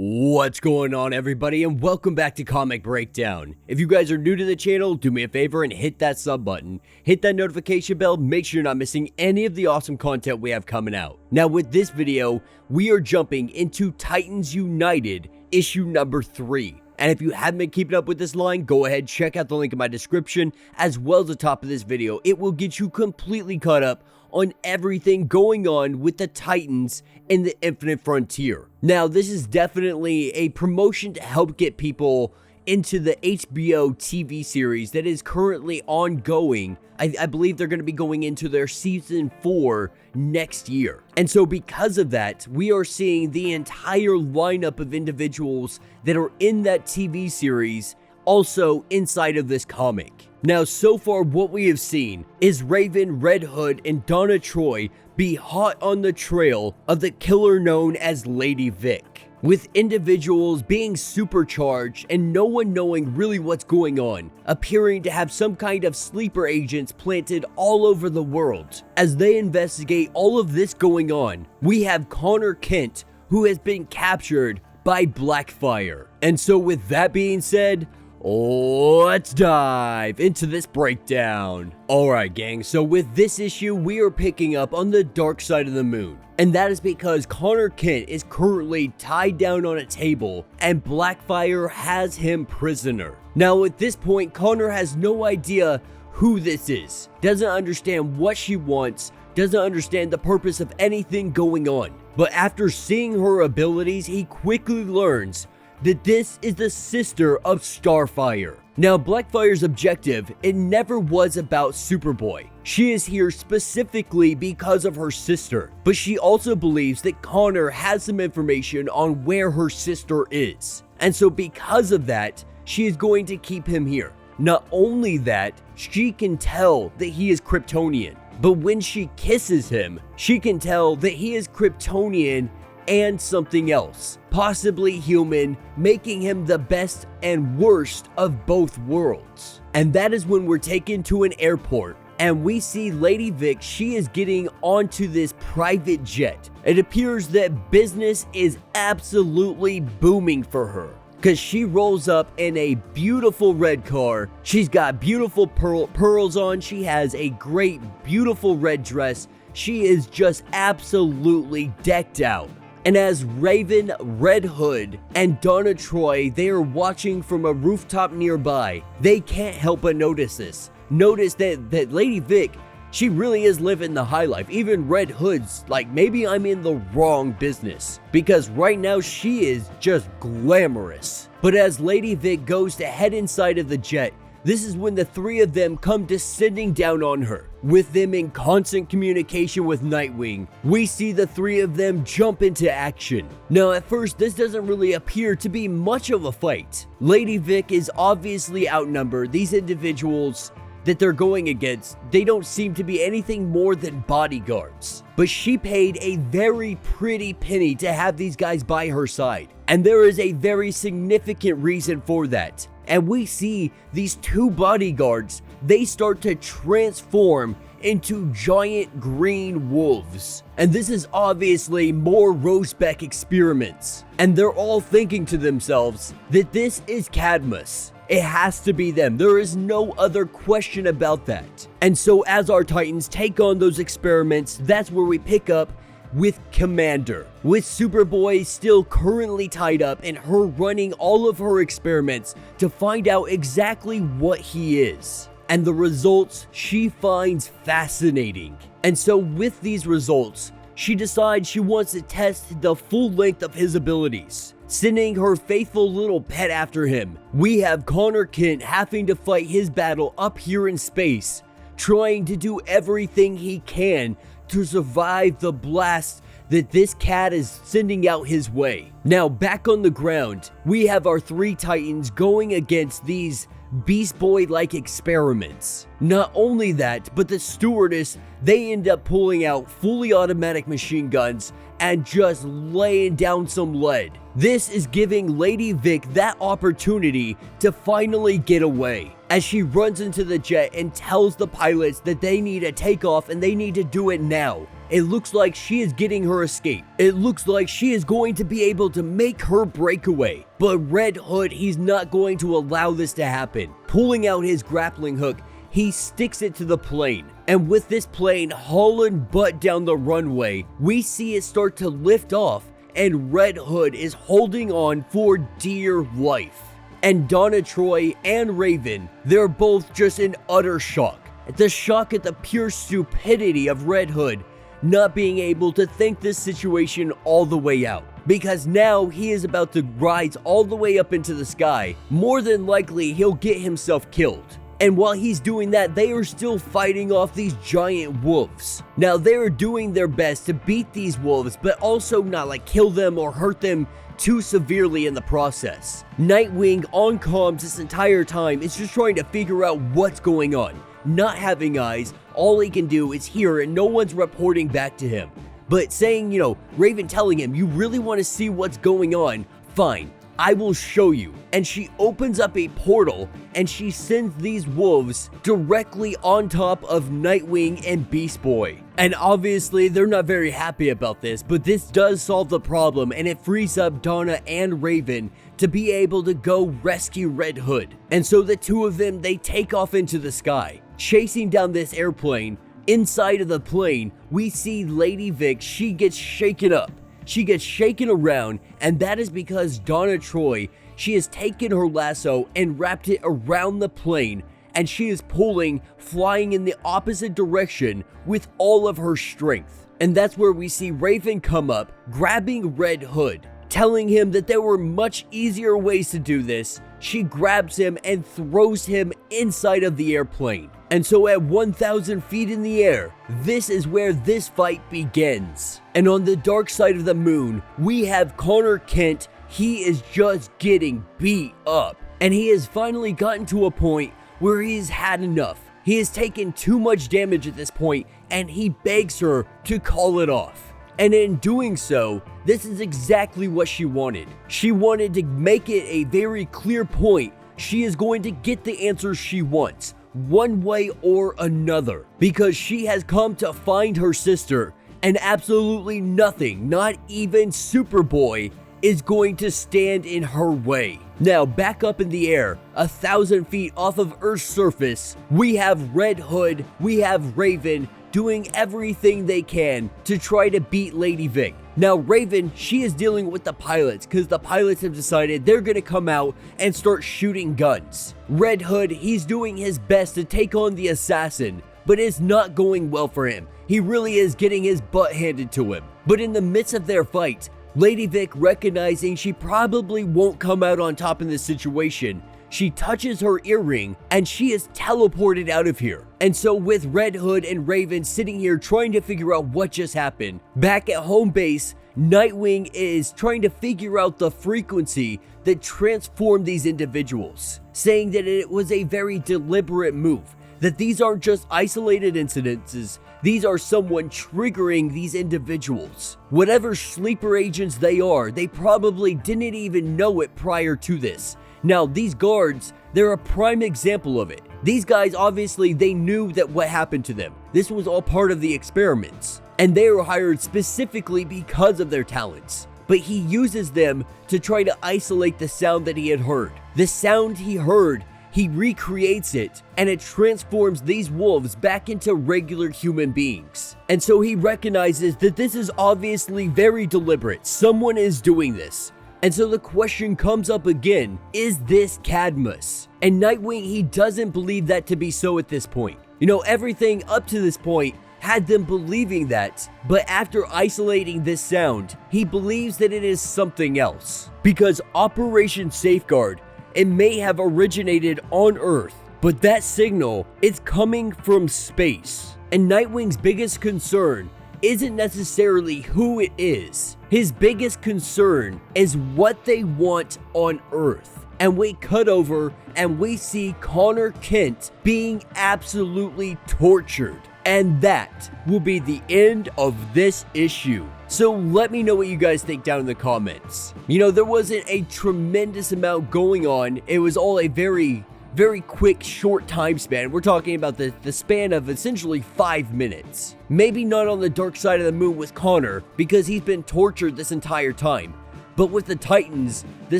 What's going on, everybody, and welcome back to Comic Breakdown. If you guys are new to the channel, do me a favor and hit that sub button. Hit that notification bell, make sure you're not missing any of the awesome content we have coming out. Now, with this video, we are jumping into Titans United, issue number 3. And if you haven't been keeping up with this line, go ahead, check out the link in my description, as well as the top of this video. It will get you completely caught up on everything going on with the Titans in the Infinite Frontier. Now, this is definitely a promotion to help get people into the HBO TV series that is currently ongoing. I believe they're going to be going into their season 4 next year. And so because of that, we are seeing the entire lineup of individuals that are in that TV series also inside of this comic. Now, so far what we have seen is Raven, Red Hood, and Donna Troy be hot on the trail of the killer known as Lady Vic, with individuals being supercharged and no one knowing really what's going on, appearing to have some kind of sleeper agents planted all over the world. As they investigate all of this going on, we have Connor Kent, who has been captured by Blackfire. And so with that being said, let's dive into this breakdown. Alright gang, so with this issue, we are picking up on the dark side of the moon. And that is because Connor Kent is currently tied down on a table and Blackfire has him prisoner. Now at this point, Connor has no idea who this is, doesn't understand what she wants, doesn't understand the purpose of anything going on. But after seeing her abilities, he quickly learns that this is the sister of Starfire. Now, Blackfire's objective, it never was about Superboy. She is here specifically because of her sister, but she also believes that Connor has some information on where her sister is. And so because of that, she is going to keep him here. Not only that, she can tell that he is Kryptonian, but when she kisses him, she can tell that he is Kryptonian and something else, possibly human, making him the best and worst of both worlds. And that is when we're taken to an airport and we see Lady Vic. She is getting onto this private jet. It appears that business is absolutely booming for her, because she rolls up in a beautiful red car. She's got beautiful pearls on. She has a great, beautiful red dress. She is just absolutely decked out. And as Raven, Red Hood, and Donna Troy, they are watching from a rooftop nearby, they can't help but notice this. Notice that Lady Vic, she really is living the high life. Even Red Hood's like, maybe I'm in the wrong business, because right now she is just glamorous. But as Lady Vic goes to head inside of the jet, this is when the three of them come descending down on her. With them in constant communication with Nightwing, we see the three of them jump into action. Now at first, this doesn't really appear to be much of a fight. Lady Vic is obviously outnumbered. These individuals that they're going against, they don't seem to be anything more than bodyguards. But she paid a very pretty penny to have these guys by her side. And there is a very significant reason for that. And we see these two bodyguards, they start to transform into giant green wolves. And this is obviously more Rosebeck experiments. And they're all thinking to themselves that this is Cadmus. It has to be them. There is no other question about that. And so as our Titans take on those experiments, that's where we pick up with Commander, with Superboy still currently tied up and her running all of her experiments to find out exactly what he is. And the results she finds fascinating. And so with these results, she decides she wants to test the full length of his abilities, sending her faithful little pet after him. We have Connor Kent having to fight his battle up here in space, trying to do everything he can to survive the blast that this cat is sending out his way. Now back on the ground, we have our three Titans going against these Beast Boy-like experiments. Not only that, but the stewardess, they end up pulling out fully automatic machine guns and just laying down some lead. This is giving Lady Vic that opportunity to finally get away. as she runs into the jet and tells the pilots that they need to take off and they need to do it now. It looks like she is getting her escape. It looks like she is going to be able to make her breakaway. But Red Hood, he's not going to allow this to happen. Pulling out his grappling hook, he sticks it to the plane. And with this plane hauling butt down the runway, we see it start to lift off, and Red Hood is holding on for dear life. And Donna Troy and Raven, they're both just in utter shock. The shock at the pure stupidity of Red Hood not being able to think this situation all the way out. Because now he is about to rise all the way up into the sky. More than likely, he'll get himself killed. And while he's doing that, they are still fighting off these giant wolves. Now, they are doing their best to beat these wolves, but also not like kill them or hurt them too severely in the process. Nightwing on comms this entire time is just trying to figure out what's going on. Not having eyes, all he can do is hear and no one's reporting back to him. But saying, Raven telling him, you really want to see what's going on? Fine, I will show you. And she opens up a portal and she sends these wolves directly on top of Nightwing and Beast Boy. And obviously they're not very happy about this, but this does solve the problem and it frees up Donna and Raven to be able to go rescue Red Hood. And so the two of them, they take off into the sky, chasing down this airplane. Inside of the plane, we see Lady Vic, she gets shaken up. She gets shaken around, and that is because Donna Troy, she has taken her lasso and wrapped it around the plane, and she is pulling, flying in the opposite direction with all of her strength. And that's where we see Raven come up, grabbing Red Hood, telling him that there were much easier ways to do this. She grabs him and throws him inside of the airplane. And so at 1,000 feet in the air, this is where this fight begins. And on the dark side of the moon, we have Connor Kent. He is just getting beat up. And he has finally gotten to a point where he's had enough. He has taken too much damage at this point, and he begs her to call it off. And in doing so, this is exactly what she wanted. She wanted to make it a very clear point. She is going to get the answers she wants, one way or another, because she has come to find her sister, and absolutely nothing, not even Superboy, is going to stand in her way. Now, back up in the air, 1,000 feet off of Earth's surface, we have Red Hood, we have Raven, doing everything they can to try to beat Lady Vic. Now, Raven, she is dealing with the pilots because the pilots have decided they're going to come out and start shooting guns. Red Hood, he's doing his best to take on the assassin, but it's not going well for him. He really is getting his butt handed to him. But in the midst of their fight, Lady Vic, recognizing she probably won't come out on top in this situation, she touches her earring and she is teleported out of here. And so with Red Hood and Raven sitting here trying to figure out what just happened, back at home base, Nightwing is trying to figure out the frequency that transformed these individuals, saying that it was a very deliberate move, that these aren't just isolated incidences, these are someone triggering these individuals. Whatever sleeper agents they are, they probably didn't even know it prior to this. Now, these guards, they're a prime example of it. These guys, obviously, they knew that what happened to them. This was all part of the experiments. And they were hired specifically because of their talents. But he uses them to try to isolate the sound that he had heard. The sound he heard, he recreates it, and it transforms these wolves back into regular human beings. And so he recognizes that this is obviously very deliberate. Someone is doing this. And so the question comes up again, is this Cadmus? And Nightwing, he doesn't believe that to be so at this point. Everything up to this point had them believing that, but after isolating this sound, he believes that it is something else. Because Operation Safeguard, it may have originated on Earth, but that signal, it's coming from space. And Nightwing's biggest concern isn't necessarily who it is. His biggest concern is what they want on Earth. And we cut over and we see Connor Kent being absolutely tortured. And that will be the end of this issue. So let me know what you guys think down in the comments. There wasn't a tremendous amount going on. It was all a very very quick, short time span. We're talking about the span of essentially 5 minutes. Maybe not on the dark side of the moon with Connor, because he's been tortured this entire time. But with the Titans, the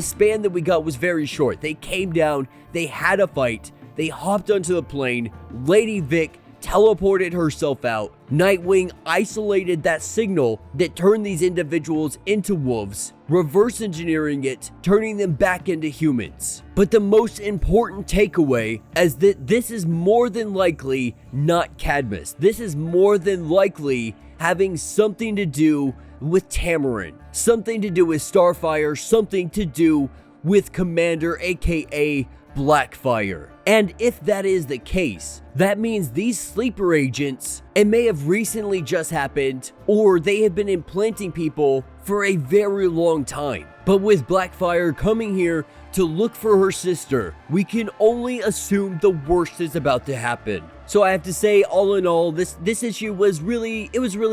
span that we got was very short. They came down, they had a fight, they hopped onto the plane, Lady Vic teleported herself out, Nightwing isolated that signal that turned these individuals into wolves, reverse engineering it, turning them back into humans. But the most important takeaway is that this is more than likely not Cadmus. This is more than likely having something to do with Tamarin, something to do with Starfire, something to do with Commander, aka Blackfire. And if that is the case, that means these sleeper agents, it may have recently just happened, or they have been implanting people for a very long time. But with Blackfire coming here to look for her sister, we can only assume the worst is about to happen. So I have to say, all in all, this issue was really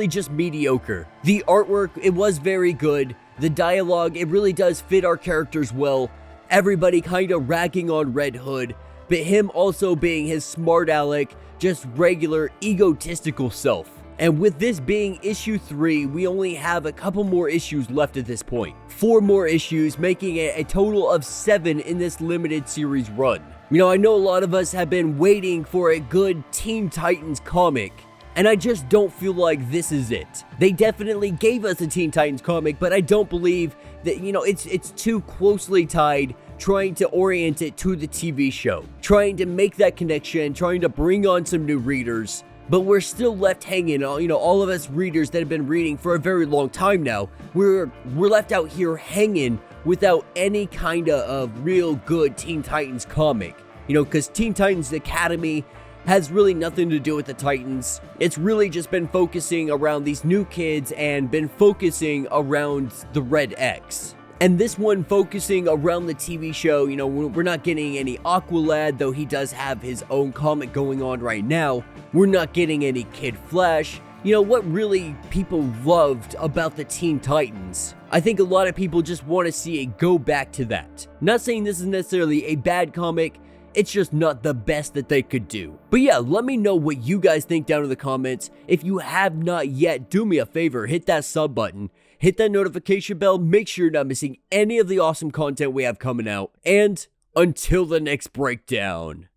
just mediocre. The artwork, it was very good. The dialogue, it really does fit our characters well. Everybody kind of ragging on Red Hood, but him also being his smart aleck, just regular egotistical self. And with this being issue 3, we only have a couple more issues left at this point. 4 more issues, making it a total of 7 in this limited series run. You know, I know a lot of us have been waiting for a good Teen Titans comic, and I just don't feel like this is it. They definitely gave us a Teen Titans comic, but I don't believe that, you know, it's too closely tied, trying to orient it to the TV show, trying to make that connection, trying to bring on some new readers. But we're still left hanging, you know, all of us readers that have been reading for a very long time now, we're left out here hanging without any kind of real good Teen Titans comic. You know, because Teen Titans Academy has really nothing to do with the Titans. It's really just been focusing around these new kids and been focusing around the Red X. And this one focusing around the TV show, you know, we're not getting any Aqualad, though he does have his own comic going on right now. We're not getting any Kid Flash. You know, what really people loved about the Teen Titans, I think a lot of people just want to see it go back to that. Not saying this is necessarily a bad comic, it's just not the best that they could do. But yeah, let me know what you guys think down in the comments. If you have not yet, do me a favor, hit that sub button, hit that notification bell, make sure you're not missing any of the awesome content we have coming out, and until the next breakdown.